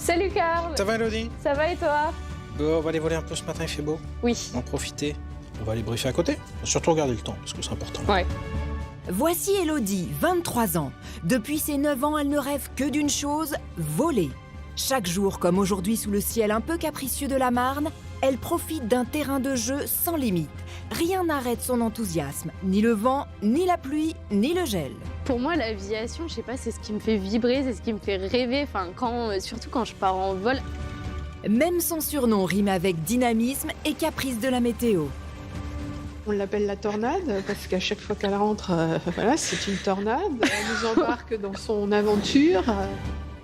Salut Karl. Ça va Elodie? Ça va et toi? On va aller voler un peu ce matin, il fait beau. Oui. En profiter. On va aller briefer à côté. Surtout regarder le temps, parce que c'est important. Ouais. Voici Elodie, 23 ans. Depuis ses 9 ans, elle ne rêve que d'une chose, voler. Chaque jour, comme aujourd'hui sous le ciel un peu capricieux de la Marne, elle profite d'un terrain de jeu sans limite. Rien n'arrête son enthousiasme, ni le vent, ni la pluie, ni le gel. Pour moi, l'aviation, je sais pas, c'est ce qui me fait vibrer, c'est ce qui me fait rêver, surtout quand je pars en vol. Même son surnom rime avec dynamisme et caprice de la météo. On l'appelle la tornade parce qu'à chaque fois qu'elle rentre, c'est une tornade. Elle nous embarque dans son aventure.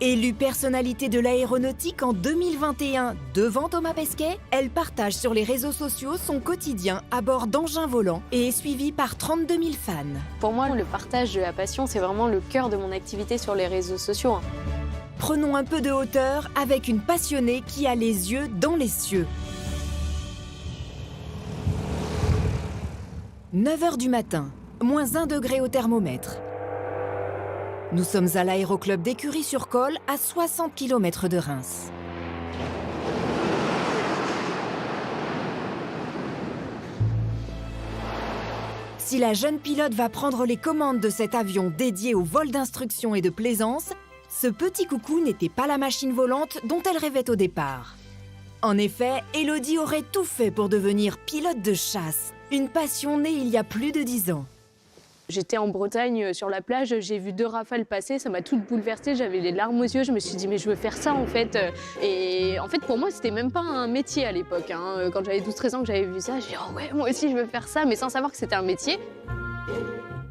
Élue personnalité de l'aéronautique en 2021 devant Thomas Pesquet, elle partage sur les réseaux sociaux son quotidien à bord d'engins volants et est suivie par 32 000 fans. Pour moi, le partage de la passion, c'est vraiment le cœur de mon activité sur les réseaux sociaux. Prenons un peu de hauteur avec une passionnée qui a les yeux dans les cieux. 9h du matin, moins 1 degré au thermomètre. Nous sommes à l'aéroclub d'Écury-sur-Colle, à 60 km de Reims. Si la jeune pilote va prendre les commandes de cet avion dédié au vol d'instruction et de plaisance, ce petit coucou n'était pas la machine volante dont elle rêvait au départ. En effet, Elodie aurait tout fait pour devenir pilote de chasse, une passion née il y a plus de 10 ans. J'étais en Bretagne sur la plage, j'ai vu 2 rafales passer, ça m'a toute bouleversée, j'avais les larmes aux yeux, je me suis dit mais je veux faire ça en fait. Et en fait pour moi c'était même pas un métier à l'époque. Quand j'avais 12-13 ans que j'avais vu ça, j'ai dit oh ouais moi aussi je veux faire ça, mais sans savoir que c'était un métier.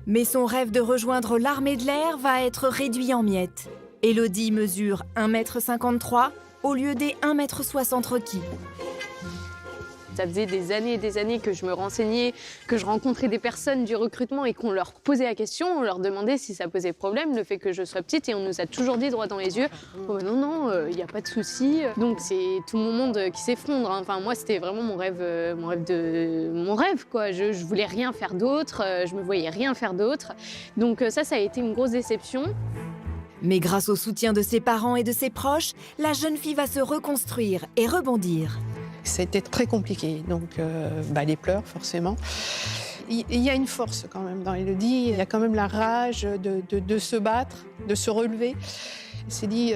Mais son rêve de rejoindre l'armée de l'air va être réduit en miettes. Elodie mesure 1,53 m au lieu des 1,60 m requis. Ça faisait des années et des années que je me renseignais, que je rencontrais des personnes du recrutement et qu'on leur posait la question, on leur demandait si ça posait problème, le fait que je sois petite, et on nous a toujours dit droit dans les yeux oh, non, non, il n'y a pas de souci. Donc c'est tout mon monde qui s'effondre. Enfin, moi, c'était vraiment mon rêve quoi. Je voulais rien faire d'autre, je me voyais rien faire d'autre. Donc ça a été une grosse déception. Mais grâce au soutien de ses parents et de ses proches, la jeune fille va se reconstruire et rebondir. C'était très compliqué, donc les pleurs forcément. Il y a une force quand même dans Elodie, il y a quand même la rage de se battre, de se relever. Elle s'est dit,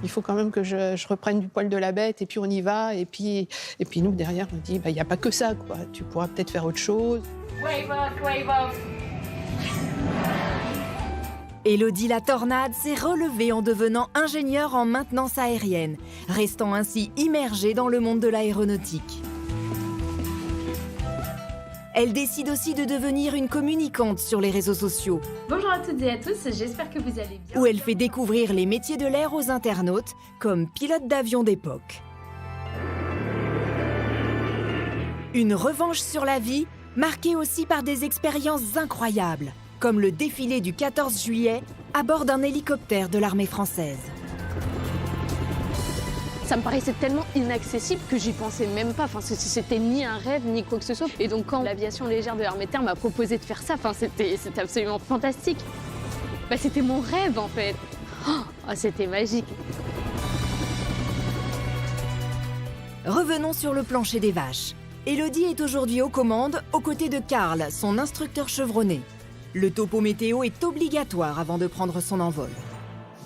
il faut quand même que je reprenne du poil de la bête et puis on y va. Et puis nous, derrière, on dit, il n'y a pas que ça, quoi. Tu pourras peut-être faire autre chose. Wave off, wave off. Elodie la tornade s'est relevée en devenant ingénieure en maintenance aérienne, restant ainsi immergée dans le monde de l'aéronautique. Elle décide aussi de devenir une communicante sur les réseaux sociaux. Bonjour à toutes et à tous, j'espère que vous allez bien. Où elle fait découvrir les métiers de l'air aux internautes, comme pilote d'avion d'époque. Une revanche sur la vie, marquée aussi par des expériences incroyables, comme le défilé du 14 juillet à bord d'un hélicoptère de l'armée française. Ça me paraissait tellement inaccessible que j'y pensais même pas. C'était ni un rêve, ni quoi que ce soit. Et donc quand l'aviation légère de l'armée de terre m'a proposé de faire ça, c'était absolument fantastique. C'était mon rêve en fait. Oh, c'était magique. Revenons sur le plancher des vaches. Elodie est aujourd'hui aux commandes, aux côtés de Karl, son instructeur chevronné. Le topo météo est obligatoire avant de prendre son envol.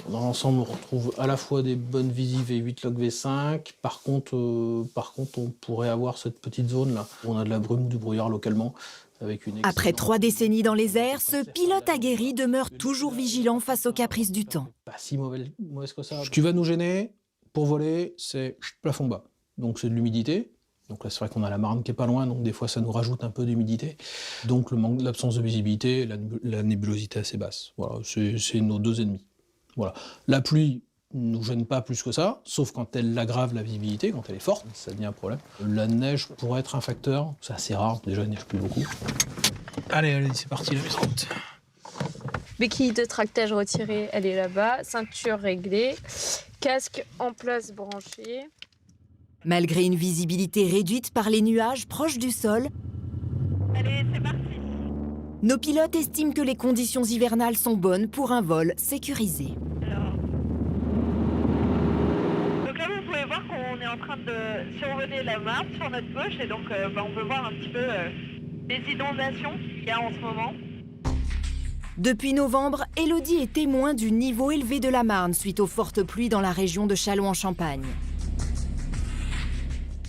Dans l'ensemble, on retrouve à la fois des bonnes visées V8 log V5. Par contre, on pourrait avoir cette petite zone-là. On a de la brume ou du brouillard localement. Après 3 décennies dans les airs, ce pilote aguerri demeure toujours vigilant face aux caprices du temps. Pas si mauvaise que ça. Ce qui va nous gêner pour voler, c'est plafond bas. Donc c'est de l'humidité. Donc là, c'est vrai qu'on a la Marne qui est pas loin, donc des fois, ça nous rajoute un peu d'humidité. Donc l'absence de visibilité, la nébulosité assez basse. Voilà, c'est nos 2 ennemis. Voilà. La pluie nous gêne pas plus que ça, sauf quand elle aggrave la visibilité, quand elle est forte, ça devient un problème. La neige pourrait être un facteur, c'est assez rare, déjà il neige plus beaucoup. Allez, c'est parti, la descente. Béquille de tractage retirée, elle est là-bas. Ceinture réglée. Casque en place branché. Malgré une visibilité réduite par les nuages proches du sol, allez, c'est parti. Nos pilotes estiment que les conditions hivernales sont bonnes pour un vol sécurisé. Alors, de survoler la Marne sur notre gauche et donc on peut voir un petit peu les inondations qu'il y a en ce moment. Depuis novembre, Élodie est témoin du niveau élevé de la Marne suite aux fortes pluies dans la région de Châlons-en-Champagne.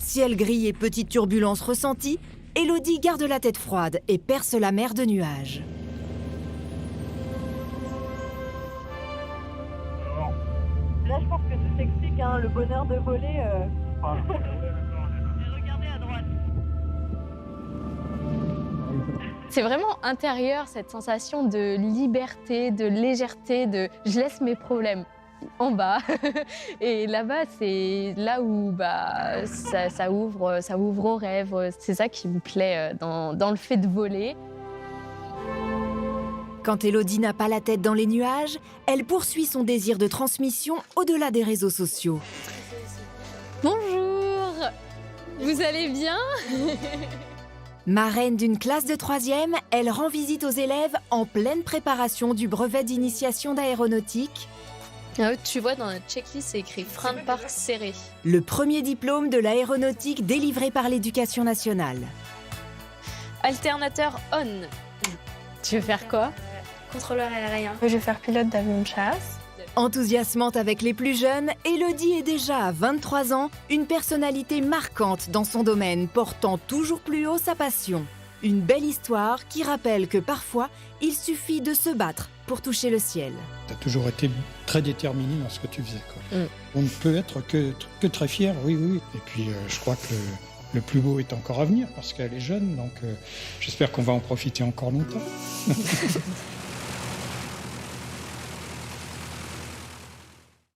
Ciel gris et petites turbulences ressenties, Élodie garde la tête froide et perce la mer de nuages. Là, je pense que ça s'explique, hein, le bonheur de voler. Et regardez à droite. C'est vraiment intérieur, cette sensation de liberté, de légèreté, de je laisse mes problèmes en bas. Et là-bas, c'est là où ça ouvre aux rêves. C'est ça qui me plaît dans le fait de voler. Quand Élodie n'a pas la tête dans les nuages, elle poursuit son désir de transmission au-delà des réseaux sociaux. Bonjour, vous allez bien? Marraine d'une classe de 3e, elle rend visite aux élèves en pleine préparation du brevet d'initiation d'aéronautique. Tu vois, dans notre checklist, c'est écrit frein de parc serré. Le premier diplôme de l'aéronautique délivré par l'Éducation nationale. Alternateur on. Tu veux faire quoi? Contrôleur aérien. Je vais faire pilote d'avion de chasse. Enthousiasmante avec les plus jeunes, Élodie est déjà à 23 ans une personnalité marquante dans son domaine, portant toujours plus haut sa passion. Une belle histoire qui rappelle que parfois, il suffit de se battre pour toucher le ciel. Tu as toujours été très déterminé dans ce que tu faisais, quoi. On ne peut être que très fier, oui. Et puis je crois que le plus beau est encore à venir parce qu'elle est jeune, donc j'espère qu'on va en profiter encore longtemps.